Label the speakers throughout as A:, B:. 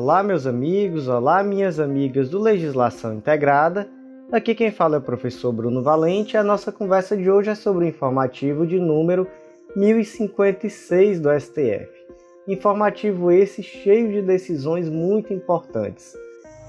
A: Olá, meus amigos, olá, minhas amigas do Legislação Integrada. Aqui quem fala é o professor Bruno Valente e a nossa conversa de hoje é sobre o informativo de número 1056 do STF. Informativo esse cheio de decisões muito importantes.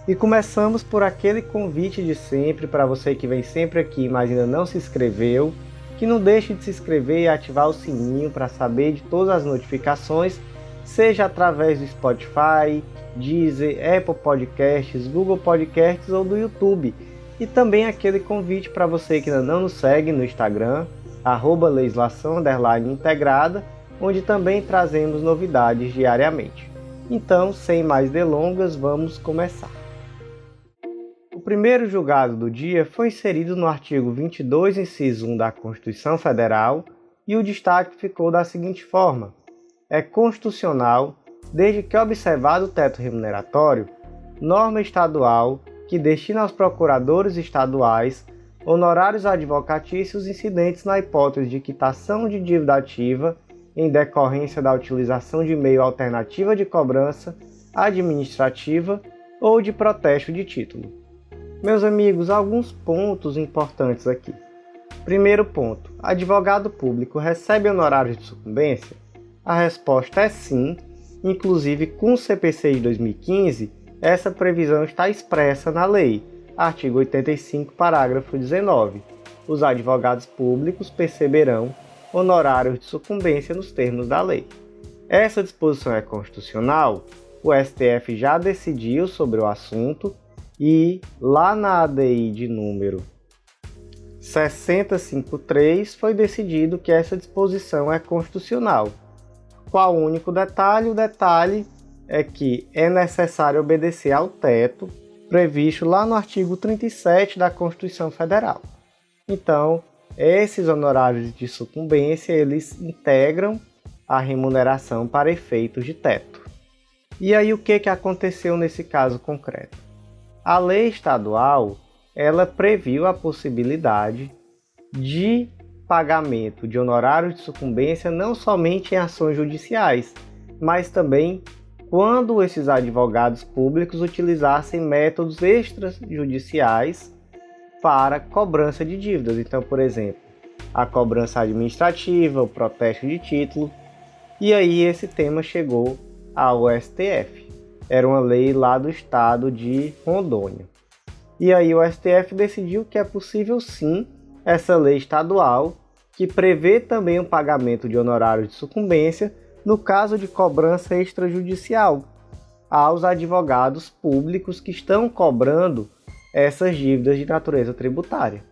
A: E começamos por aquele convite de sempre para você que vem sempre aqui, mas ainda não se inscreveu, que não deixe de se inscrever e ativar o sininho para saber de todas as notificações, seja através do Spotify, Deezer, Apple Podcasts, Google Podcasts ou do YouTube. E também aquele convite para você que ainda não nos segue no Instagram, @legislação_integrada, onde também trazemos novidades diariamente. Então, sem mais delongas, vamos começar. O primeiro julgado do dia foi inserido no artigo 22, inciso 1 da Constituição Federal, e o destaque ficou da seguinte forma: é constitucional, desde que observado o teto remuneratório, norma estadual que destina aos procuradores estaduais honorários advocatícios incidentes na hipótese de quitação de dívida ativa em decorrência da utilização de meio alternativa de cobrança administrativa ou de protesto de título. Meus amigos, alguns pontos importantes aqui. Primeiro ponto: advogado público recebe honorários de sucumbência? A resposta é sim, inclusive com o CPC de 2015, essa previsão está expressa na lei, artigo 85, parágrafo 19. Os advogados públicos perceberão honorários de sucumbência nos termos da lei. Essa disposição é constitucional? O STF já decidiu sobre o assunto e, lá na ADI de número 6053, foi decidido que essa disposição é constitucional. Qual o único detalhe? O detalhe é que é necessário obedecer ao teto previsto lá no artigo 37 da Constituição Federal. Então, esses honorários de sucumbência, eles integram a remuneração para efeitos de teto. E aí o que aconteceu nesse caso concreto? A lei estadual, ela previu a possibilidade de pagamento de honorários de sucumbência não somente em ações judiciais, mas também quando esses advogados públicos utilizassem métodos extrajudiciais para cobrança de dívidas. Então, por exemplo, a cobrança administrativa, o protesto de título. E aí esse tema chegou ao STF. Era uma lei lá do estado de Rondônia. E aí o STF decidiu que é possível sim essa lei estadual, que prevê também o pagamento de honorários de sucumbência no caso de cobrança extrajudicial aos advogados públicos que estão cobrando essas dívidas de natureza tributária.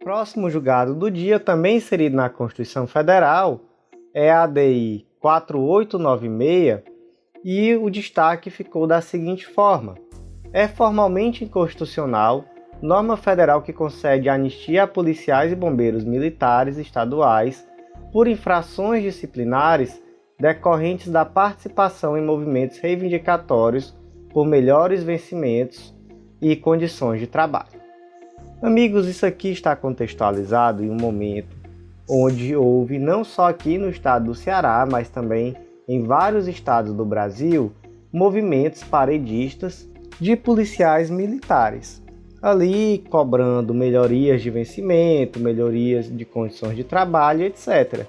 A: Próximo julgado do dia, também inserido na Constituição Federal, é a ADI 4896 e o destaque ficou da seguinte forma: é formalmente inconstitucional norma federal que concede anistia a policiais e bombeiros militares estaduais por infrações disciplinares decorrentes da participação em movimentos reivindicatórios por melhores vencimentos e condições de trabalho. Amigos, isso aqui está contextualizado em um momento onde houve, não só aqui no estado do Ceará, mas também em vários estados do Brasil, movimentos paredistas de policiais militares, ali cobrando melhorias de vencimento, melhorias de condições de trabalho, etc.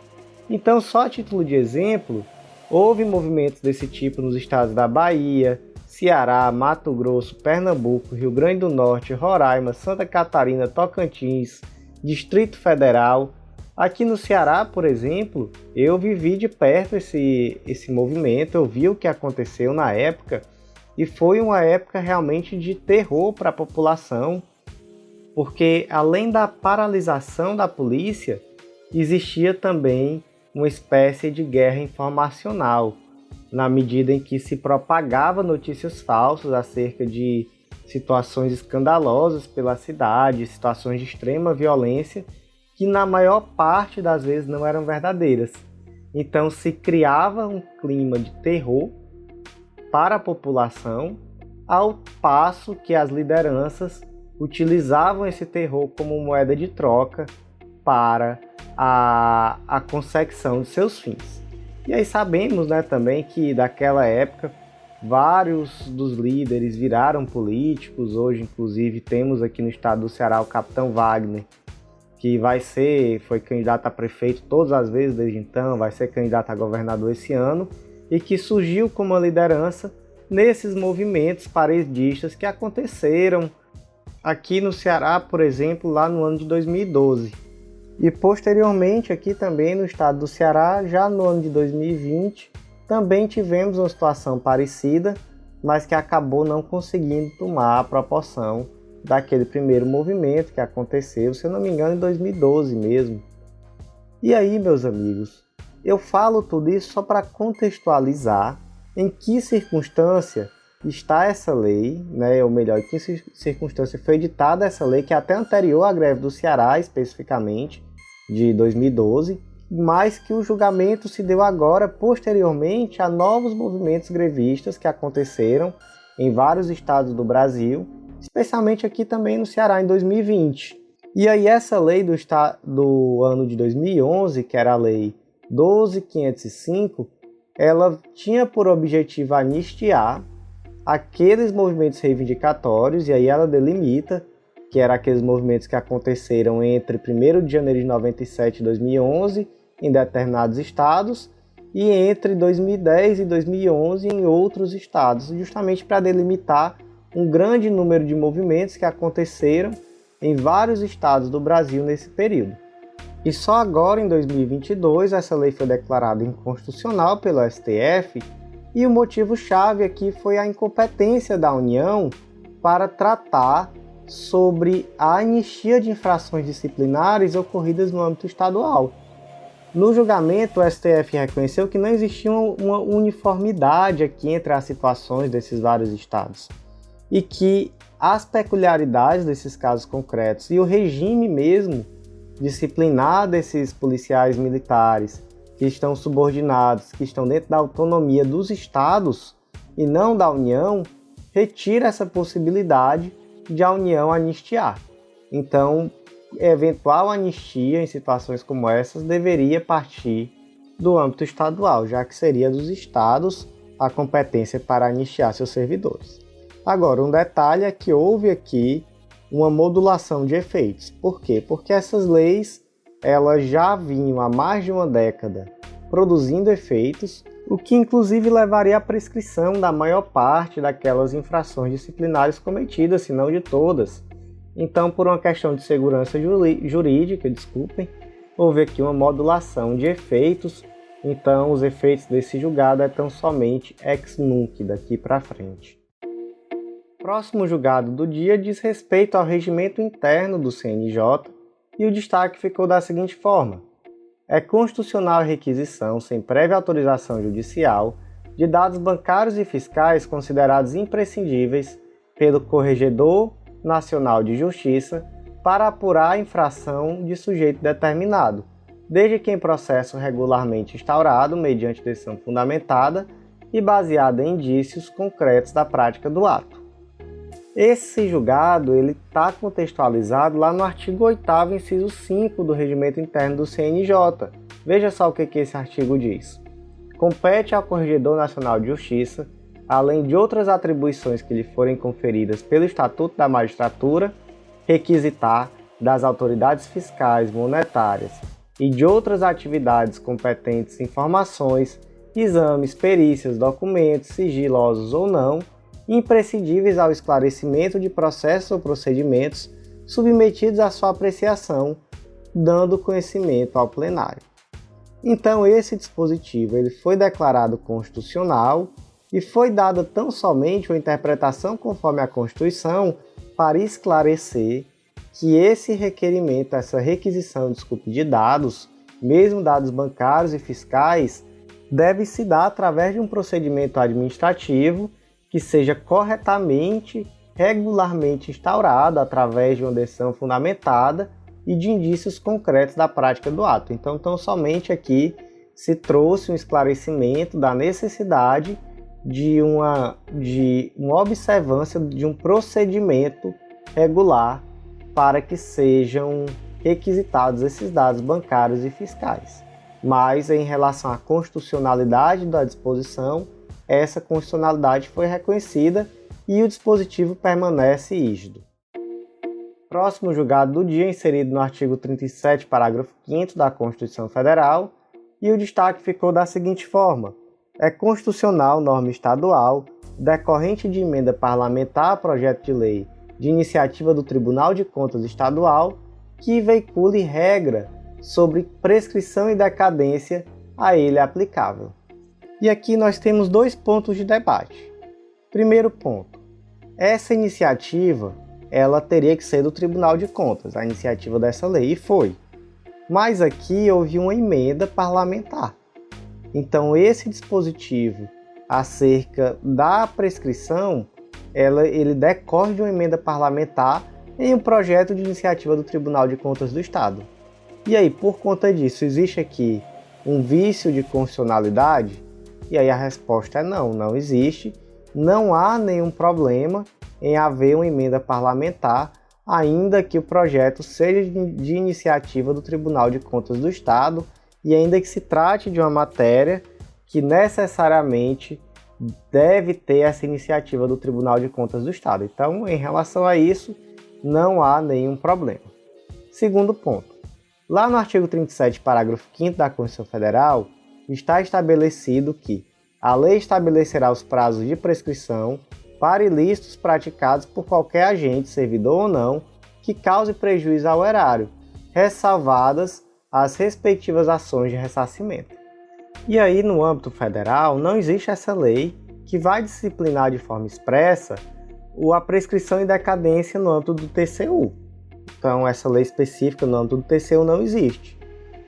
A: Então, só a título de exemplo, houve movimentos desse tipo nos estados da Bahia, Ceará, Mato Grosso, Pernambuco, Rio Grande do Norte, Roraima, Santa Catarina, Tocantins, Distrito Federal. Aqui no Ceará, por exemplo, eu vivi de perto esse movimento, eu vi o que aconteceu na época, e foi uma época realmente de terror para a população, porque além da paralisação da polícia, existia também uma espécie de guerra informacional, na medida em que se propagava notícias falsas acerca de situações escandalosas pela cidade, situações de extrema violência, que na maior parte das vezes não eram verdadeiras. Então se criava um clima de terror para a população, ao passo que as lideranças utilizavam esse terror como moeda de troca para a consecução de seus fins. E aí sabemos, também que daquela época Vários dos líderes viraram políticos. Hoje, inclusive, temos aqui no estado do Ceará o capitão Wagner, que foi candidato a prefeito todas as vezes desde então, vai ser candidato a governador esse ano, e que surgiu como uma liderança nesses movimentos paredistas que aconteceram aqui no Ceará, por exemplo, lá no ano de 2012. E posteriormente aqui também no estado do Ceará, já no ano de 2020, também tivemos uma situação parecida, mas que acabou não conseguindo tomar a proporção daquele primeiro movimento que aconteceu, se eu não me engano, em 2012 mesmo. E aí, meus amigos, eu falo tudo isso só para contextualizar em que circunstância está essa lei, né? Ou melhor, em que circunstância foi editada essa lei, que é até anterior à greve do Ceará, especificamente, de 2012, mas que o julgamento se deu agora, posteriormente a novos movimentos grevistas que aconteceram em vários estados do Brasil, especialmente aqui também no Ceará em 2020. E aí essa lei do ano de 2011, que era a lei 12.505, ela tinha por objetivo anistiar aqueles movimentos reivindicatórios, e aí ela delimita que eram aqueles movimentos que aconteceram entre 1º de janeiro de 97 e 2011 em determinados estados, e entre 2010 e 2011 em outros estados, justamente para delimitar um grande número de movimentos que aconteceram em vários estados do Brasil nesse período. E só agora, em 2022, essa lei foi declarada inconstitucional pelo STF, e o motivo-chave aqui foi a incompetência da União para tratar sobre a anistia de infrações disciplinares ocorridas no âmbito estadual. No julgamento, o STF reconheceu que não existia uma uniformidade aqui entre as situações desses vários estados, e que as peculiaridades desses casos concretos e o regime mesmo disciplinar desses policiais militares que estão subordinados, que estão dentro da autonomia dos estados e não da União, retira essa possibilidade de a União anistiar. Então, eventual anistia em situações como essas deveria partir do âmbito estadual, já que seria dos estados a competência para anistiar seus servidores. Agora, um detalhe é que houve aqui uma modulação de efeitos. Por quê? Porque essas leis elas já vinham há mais de uma década produzindo efeitos, o que inclusive levaria à prescrição da maior parte daquelas infrações disciplinares cometidas, se não de todas. Então, por uma questão de segurança jurídica, houve aqui uma modulação de efeitos. Então, os efeitos desse julgado é tão somente ex nunc daqui para frente. Próximo julgado do dia diz respeito ao regimento interno do CNJ, e o destaque ficou da seguinte forma: é constitucional a requisição, sem prévia autorização judicial, de dados bancários e fiscais considerados imprescindíveis pelo Corregedor Nacional de Justiça para apurar a infração de sujeito determinado, desde que em processo regularmente instaurado mediante decisão fundamentada e baseada em indícios concretos da prática do ato. Esse julgado está contextualizado lá no artigo 8º, inciso 5 do Regimento Interno do CNJ. Veja só o que esse artigo diz. Compete ao Corregedor Nacional de Justiça, além de outras atribuições que lhe forem conferidas pelo Estatuto da Magistratura, requisitar das autoridades fiscais, monetárias e de outras atividades competentes informações, exames, perícias, documentos, sigilosos ou não, imprescindíveis ao esclarecimento de processos ou procedimentos submetidos à sua apreciação, dando conhecimento ao plenário. Então, esse dispositivo ele foi declarado constitucional e foi dada tão somente uma interpretação conforme a Constituição para esclarecer que esse requerimento, essa requisição, de dados, mesmo dados bancários e fiscais, deve se dar através de um procedimento administrativo que seja corretamente, regularmente instaurado através de uma decisão fundamentada e de indícios concretos da prática do ato. Então, tão somente aqui se trouxe um esclarecimento da necessidade de uma observância de um procedimento regular para que sejam requisitados esses dados bancários e fiscais. Mas, em relação à constitucionalidade da disposição, essa constitucionalidade foi reconhecida e o dispositivo permanece rígido. Próximo julgado do dia, inserido no artigo 37, parágrafo 5º da Constituição Federal, e o destaque ficou da seguinte forma: é constitucional norma estadual, decorrente de emenda parlamentar a projeto de lei de iniciativa do Tribunal de Contas Estadual, que veicule regra sobre prescrição e decadência a ele aplicável. E aqui nós temos dois pontos de debate. Primeiro ponto, essa iniciativa ela teria que ser do Tribunal de Contas, a iniciativa dessa lei, e foi. Mas aqui houve uma emenda parlamentar. Então esse dispositivo acerca da prescrição, ele decorre de uma emenda parlamentar em um projeto de iniciativa do Tribunal de Contas do Estado. E aí, por conta disso, existe aqui um vício de constitucionalidade? E aí a resposta é não, não existe. Não há nenhum problema em haver uma emenda parlamentar, ainda que o projeto seja de iniciativa do Tribunal de Contas do Estado e ainda que se trate de uma matéria que necessariamente deve ter essa iniciativa do Tribunal de Contas do Estado. Então, em relação a isso, não há nenhum problema. Segundo ponto, lá no artigo 37, parágrafo 5º da Constituição Federal, está estabelecido que a lei estabelecerá os prazos de prescrição para ilícitos praticados por qualquer agente, servidor ou não, que cause prejuízo ao erário, ressalvadas as respectivas ações de ressarcimento. E aí, no âmbito federal, não existe essa lei que vai disciplinar de forma expressa a prescrição e decadência no âmbito do TCU. Então, essa lei específica no âmbito do TCU não existe.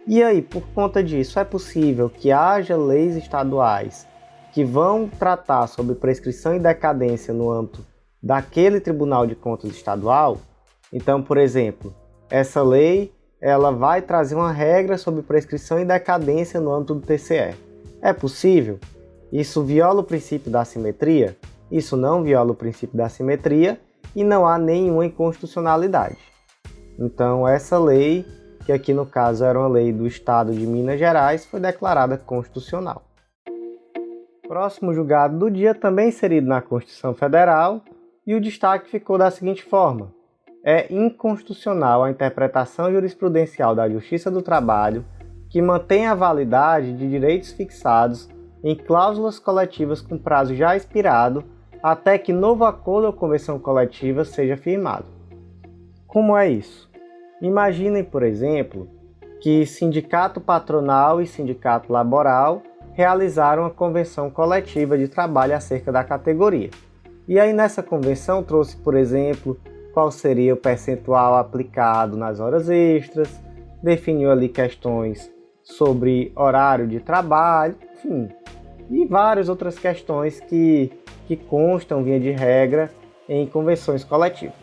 A: E aí, por conta disso, é possível que haja leis estaduais que vão tratar sobre prescrição e decadência no âmbito daquele Tribunal de Contas estadual? Então, por exemplo, essa lei ela vai trazer uma regra sobre prescrição e decadência no âmbito do TCE. É possível? Isso viola o princípio da assimetria? Isso não viola o princípio da assimetria e não há nenhuma inconstitucionalidade. Então, essa lei, que aqui no caso era uma lei do Estado de Minas Gerais, foi declarada constitucional. Próximo julgado do dia, também inserido na Constituição Federal, e o destaque ficou da seguinte forma: é inconstitucional a interpretação jurisprudencial da Justiça do Trabalho que mantém a validade de direitos fixados em cláusulas coletivas com prazo já expirado até que novo acordo ou convenção coletiva seja firmado. Como é isso? Imaginem, por exemplo, que sindicato patronal e sindicato laboral realizaram uma convenção coletiva de trabalho acerca da categoria. E aí nessa convenção trouxe, por exemplo, qual seria o percentual aplicado nas horas extras, definiu ali questões sobre horário de trabalho, enfim, e várias outras questões que constam, via de regra, em convenções coletivas.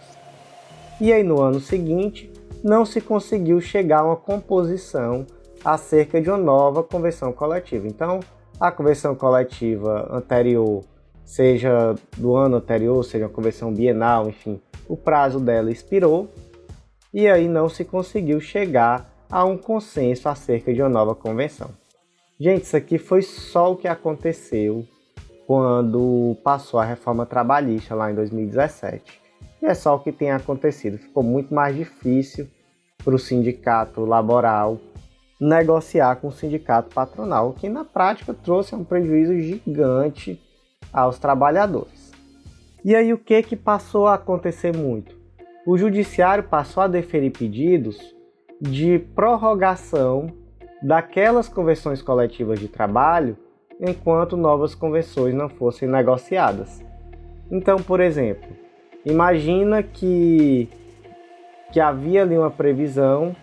A: E aí no ano seguinte, não se conseguiu chegar a uma composição acerca de uma nova convenção coletiva. Então, a convenção coletiva anterior, seja do ano anterior, seja uma convenção bienal, enfim, o prazo dela expirou e aí não se conseguiu chegar a um consenso acerca de uma nova convenção. Gente, isso aqui foi só o que aconteceu quando passou a reforma trabalhista lá em 2017. E é só o que tem acontecido. Ficou muito mais difícil para o sindicato laboral negociar com o sindicato patronal, o que na prática trouxe um prejuízo gigante aos trabalhadores. E aí o que passou a acontecer muito? O judiciário passou a deferir pedidos de prorrogação daquelas convenções coletivas de trabalho enquanto novas convenções não fossem negociadas. Então, por exemplo, imagina que havia ali uma previsão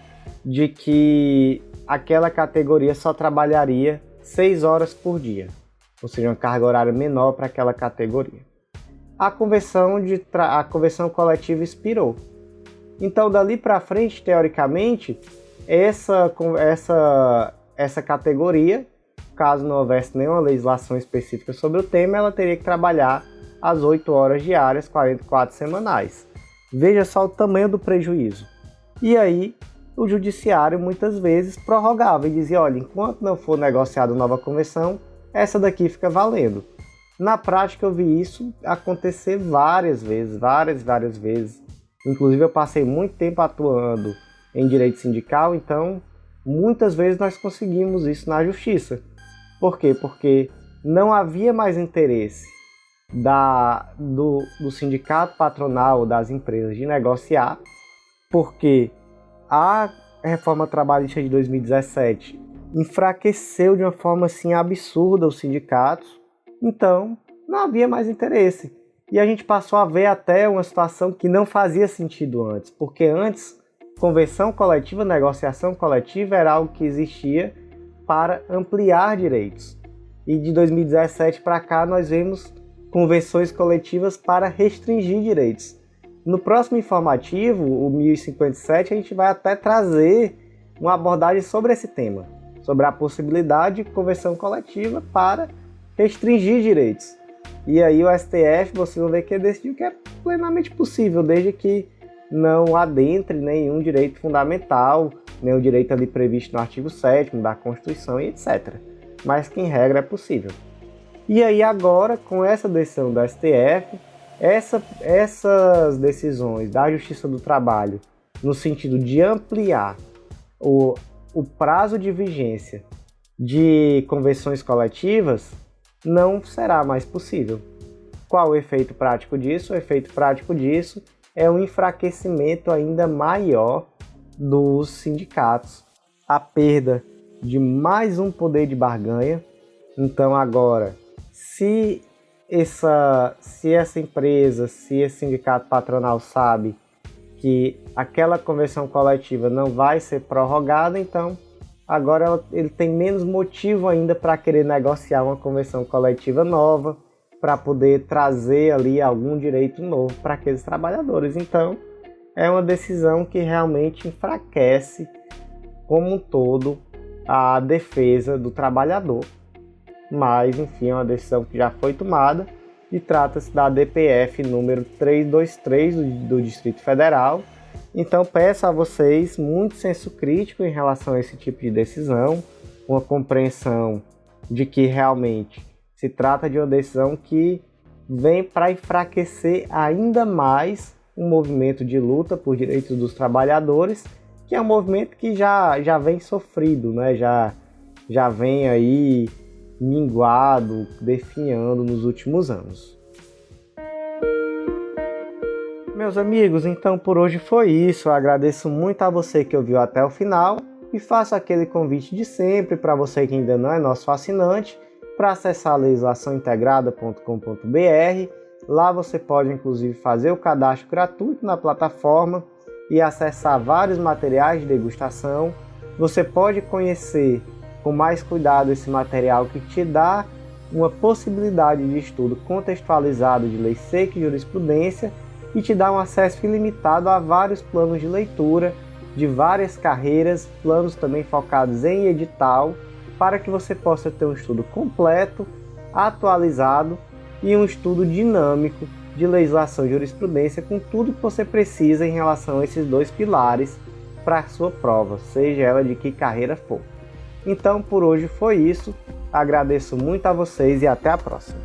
A: de que aquela categoria só trabalharia 6 horas por dia, ou seja, uma carga horária menor para aquela categoria. A convenção coletiva expirou. Então, dali para frente, teoricamente, essa categoria, caso não houvesse nenhuma legislação específica sobre o tema, ela teria que trabalhar às 8 horas diárias, 44 semanais. Veja só o tamanho do prejuízo. E aí, o judiciário muitas vezes prorrogava e dizia, olha, enquanto não for negociada nova convenção, essa daqui fica valendo. Na prática eu vi isso acontecer várias vezes. Inclusive eu passei muito tempo atuando em direito sindical, então muitas vezes nós conseguimos isso na justiça. Por quê? Porque não havia mais interesse do sindicato patronal das empresas de negociar, porque a reforma trabalhista de 2017 enfraqueceu de uma forma assim absurda os sindicatos, então não havia mais interesse. E a gente passou a ver até uma situação que não fazia sentido antes, porque antes convenção coletiva, negociação coletiva era algo que existia para ampliar direitos. E de 2017 para cá nós vemos convenções coletivas para restringir direitos. No próximo informativo, o 1057, a gente vai até trazer uma abordagem sobre esse tema, sobre a possibilidade de convenção coletiva para restringir direitos. E aí o STF, vocês vão ver que decidiu que é plenamente possível, desde que não adentre nenhum direito fundamental, nenhum direito ali previsto no artigo 7º da Constituição e etc. Mas que em regra é possível. E aí agora, com essa decisão do STF, essas decisões da Justiça do Trabalho, no sentido de ampliar o prazo de vigência de convenções coletivas, não será mais possível. Qual o efeito prático disso? O efeito prático disso é um enfraquecimento ainda maior dos sindicatos, a perda de mais um poder de barganha. Então agora, se essa empresa, se esse sindicato patronal sabe que aquela convenção coletiva não vai ser prorrogada, então agora ele tem menos motivo ainda para querer negociar uma convenção coletiva nova, para poder trazer ali algum direito novo para aqueles trabalhadores. Então é uma decisão que realmente enfraquece como um todo a defesa do trabalhador. Mas, enfim, é uma decisão que já foi tomada e trata-se da DPF número 323 do Distrito Federal. Então peço a vocês muito senso crítico em relação a esse tipo de decisão, uma compreensão de que realmente se trata de uma decisão que vem para enfraquecer ainda mais o movimento de luta por direitos dos trabalhadores, que é um movimento que já vem sofrido, né? já vem aí minguado, definhando nos últimos anos. Meus amigos, então por hoje foi isso. Eu agradeço muito a você que ouviu até o final e faço aquele convite de sempre para você que ainda não é nosso assinante, para acessar legislaçãointegrada.com.br. Lá você pode inclusive fazer o cadastro gratuito na plataforma e acessar vários materiais de degustação. Você pode conhecer com mais cuidado esse material que te dá uma possibilidade de estudo contextualizado de lei seca e jurisprudência e te dá um acesso ilimitado a vários planos de leitura de várias carreiras, planos também focados em edital, para que você possa ter um estudo completo, atualizado e um estudo dinâmico de legislação e jurisprudência com tudo que você precisa em relação a esses dois pilares para a sua prova, seja ela de que carreira for. Então por hoje foi isso, agradeço muito a vocês e até a próxima.